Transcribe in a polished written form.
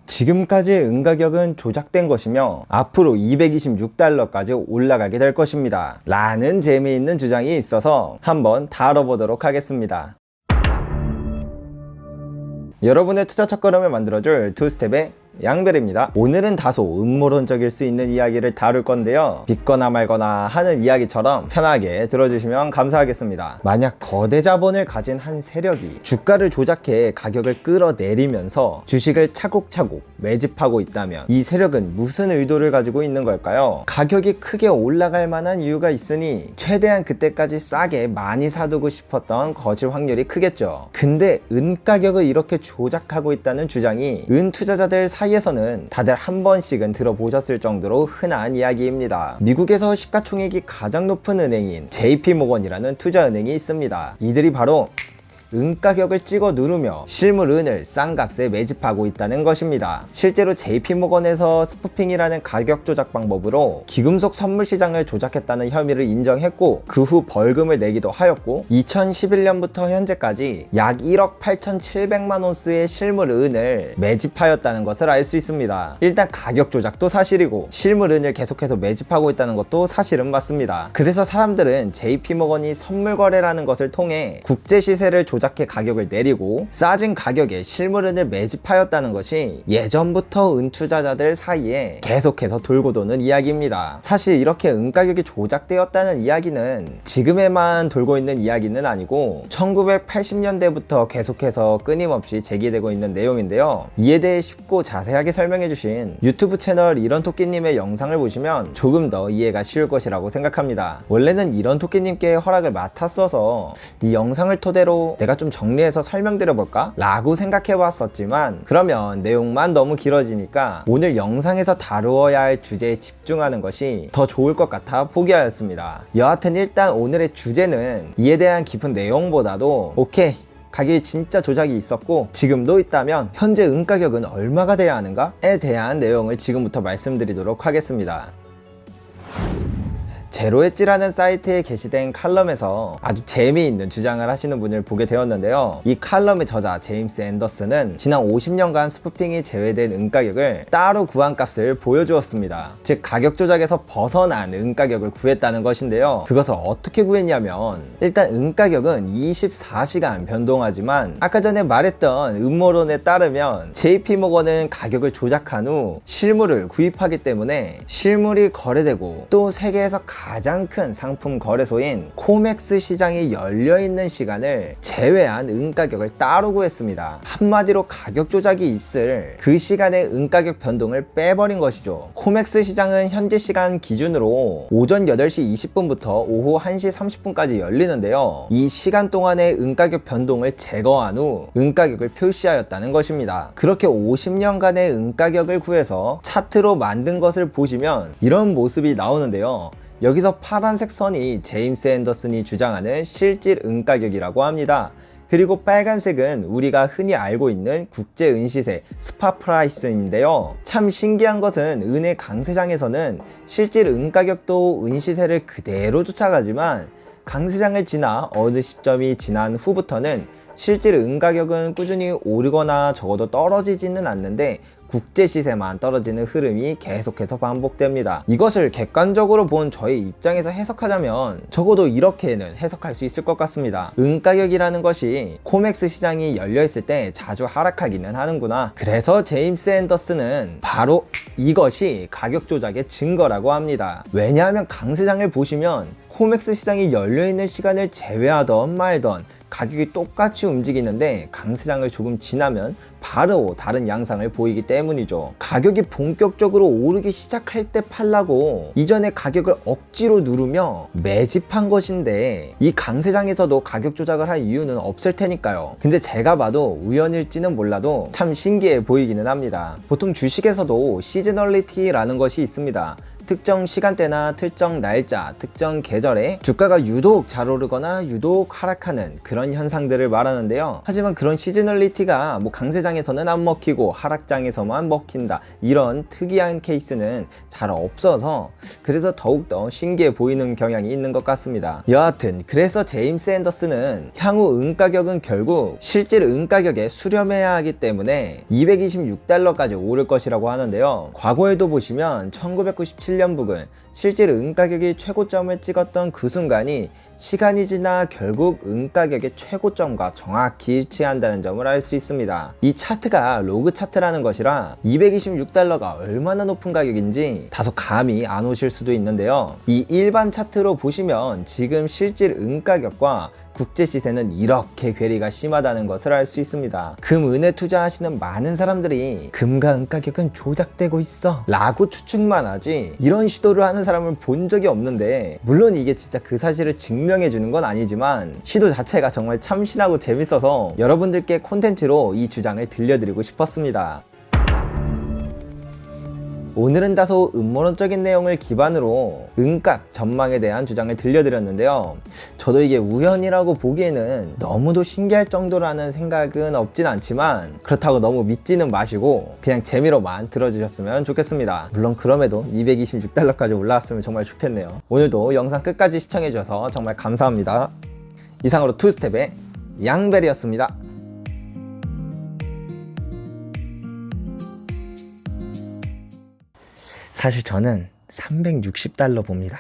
지금까지의 은가격은 조작된 것이며 앞으로 226달러까지 올라가게 될 것입니다 라는 재미있는 주장이 있어서 한번 다뤄보도록 하겠습니다. 여러분의 투자 첫걸음을 만들어줄 투스텝의 양별입니다. 오늘은 다소 음모론적일 수 있는 이야기를 다룰 건데요, 믿거나 말거나 하는 이야기처럼 편하게 들어주시면 감사하겠습니다. 만약 거대 자본을 가진 한 세력이 주가를 조작해 가격을 끌어내리면서 주식을 차곡차곡 매집하고 있다면 이 세력은 무슨 의도를 가지고 있는 걸까요? 가격이 크게 올라갈 만한 이유가 있으니 최대한 그때까지 싸게 많이 사두고 싶었던 것일 확률이 크겠죠. 근데 은 가격을 이렇게 조작하고 있다는 주장이 은 투자자들 사이에서는 다들 한 번씩은 들어보셨을 정도로 흔한 이야기입니다. 미국에서 시가총액이 가장 높은 은행인 JP모건이라는 투자은행이 있습니다. 이들이 바로 은 가격을 찍어 누르며 실물 은을 싼 값에 매집하고 있다는 것입니다. 실제로 JP모건에서 스푸핑이라는 가격 조작 방법으로 귀금속 선물 시장을 조작했다는 혐의를 인정했고 그 후 벌금을 내기도 하였고 2011년부터 현재까지 약 1억 8,700만 온스의 실물 은을 매집하였다는 것을 알 수 있습니다. 일단 가격 조작도 사실이고 실물 은을 계속해서 매집하고 있다는 것도 사실은 맞습니다. 그래서 사람들은 JP모건이 선물 거래라는 것을 통해 국제 시세를 조작해 가격을 내리고 싸진 가격에 실물은을 매집하였다는 것이 예전부터 은 투자자들 사이에 계속해서 돌고 도는 이야기입니다. 사실 이렇게 은 가격이 조작되었다는 이야기는 지금에만 돌고 있는 이야기는 아니고 1980년대부터 계속해서 끊임없이 제기되고 있는 내용인데요, 이에 대해 쉽고 자세하게 설명해 주신 유튜브 채널 이런토끼님의 영상을 보시면 조금 더 이해가 쉬울 것이라고 생각합니다. 원래는 이런토끼님께 허락을 맡았어서 이 영상을 토대로 내가 좀 정리해서 설명드려볼까? 라고 생각해봤었지만 그러면 내용만 너무 길어지니까 오늘 영상에서 다루어야 할 주제에 집중하는 것이 더 좋을 것 같아 포기하였습니다. 여하튼 일단 오늘의 주제는 이에 대한 깊은 내용보다도 오케이, 가격이 진짜 조작이 있었고 지금도 있다면 현재 은 가격은 얼마가 돼야 하는가에 대한 내용을 지금부터 말씀드리도록 하겠습니다. 제로엣지라는 사이트에 게시된 칼럼에서 아주 재미있는 주장을 하시는 분을 보게 되었는데요, 이 칼럼의 저자 제임스 앤더슨은 지난 50년간 스푸핑이 제외된 은가격을 따로 구한 값을 보여주었습니다. 즉 가격 조작에서 벗어난 은가격을 구했다는 것인데요, 그것을 어떻게 구했냐면 일단 은가격은 24시간 변동하지만 아까 전에 말했던 음모론에 따르면 JP모건은 가격을 조작한 후 실물을 구입하기 때문에 실물이 거래되고 또 세계에서 가장 큰 상품 거래소인 코맥스 시장이 열려있는 시간을 제외한 은가격을 따로 구했습니다. 한마디로 가격 조작이 있을 그 시간의 은가격 변동을 빼버린 것이죠. 코맥스 시장은 현지 시간 기준으로 오전 8시 20분부터 오후 1시 30분까지 열리는데요, 이 시간 동안의 은가격 변동을 제거한 후 은가격을 표시하였다는 것입니다. 그렇게 50년간의 은가격을 구해서 차트로 만든 것을 보시면 이런 모습이 나오는데요, 여기서 파란색 선이 제임스 앤더슨이 주장하는 실질 은가격이라고 합니다. 그리고 빨간색은 우리가 흔히 알고 있는 국제 은시세 스팟 프라이스인데요, 참 신기한 것은 은의 강세장에서는 실질 은가격도 은시세를 그대로 쫓아가지만 강세장을 지나 어느 시점이 지난 후부터는 실질 은가격은 꾸준히 오르거나 적어도 떨어지지는 않는데 국제 시세만 떨어지는 흐름이 계속해서 반복됩니다. 이것을 객관적으로 본 저의 입장에서 해석하자면 적어도 이렇게는 해석할 수 있을 것 같습니다. 은가격이라는 것이 코맥스 시장이 열려있을 때 자주 하락하기는 하는구나. 그래서 제임스 앤더슨은 바로 이것이 가격 조작의 증거라고 합니다. 왜냐하면 강세장을 보시면 코맥스 시장이 열려있는 시간을 제외하던 말던 가격이 똑같이 움직이는데 강세장을 조금 지나면 바로 다른 양상을 보이기 때문이죠. 가격이 본격적으로 오르기 시작할 때 팔라고 이전에 가격을 억지로 누르며 매집한 것인데 이 강세장에서도 가격 조작을 할 이유는 없을 테니까요. 근데 제가 봐도 우연일지는 몰라도 참 신기해 보이기는 합니다. 보통 주식에서도 시즈널리티라는 것이 있습니다. 특정 시간대나 특정 날짜, 특정 계절에 주가가 유독 잘 오르거나 유독 하락하는 그런 현상들을 말하는데요, 하지만 그런 시즈널리티가 강세장 상승장에서는 안 먹히고 하락장에서만 먹힌다, 이런 특이한 케이스는 잘 없어서 그래서 더욱더 신기해 보이는 경향이 있는 것 같습니다. 여하튼 그래서 제임스 앤더슨은 향후 은가격은 결국 실질 은가격에 수렴해야 하기 때문에 226달러까지 오를 것이라고 하는데요. 과거에도 보시면 1997년 부근 실질 은가격이 최고점을 찍었던 그 순간이 시간이 지나 결국 은가격의 최고점과 정확히 일치한다는 점을 알 수 있습니다. 이 차트가 로그 차트라는 것이라 226달러가 얼마나 높은 가격인지 다소 감이 안 오실 수도 있는데요. 이 일반 차트로 보시면 지금 실질 은가격과 국제 시세는 이렇게 괴리가 심하다는 것을 알 수 있습니다. 금, 은에 투자하시는 많은 사람들이 금과 은 가격은 조작되고 있어 라고 추측만 하지 이런 시도를 하는 사람을 본 적이 없는데, 물론 이게 진짜 그 사실을 증명해 주는 건 아니지만 시도 자체가 정말 참신하고 재밌어서 여러분들께 콘텐츠로 이 주장을 들려드리고 싶었습니다. 오늘은 다소 음모론적인 내용을 기반으로 은값 전망에 대한 주장을 들려드렸는데요. 저도 이게 우연이라고 보기에는 너무도 신기할 정도라는 생각은 없진 않지만 그렇다고 너무 믿지는 마시고 그냥 재미로만 들어주셨으면 좋겠습니다. 물론 그럼에도 226달러까지 올라왔으면 정말 좋겠네요. 오늘도 영상 끝까지 시청해주셔서 정말 감사합니다. 이상으로 투스텝의 양벨이었습니다. 사실 저는 360달러 봅니다.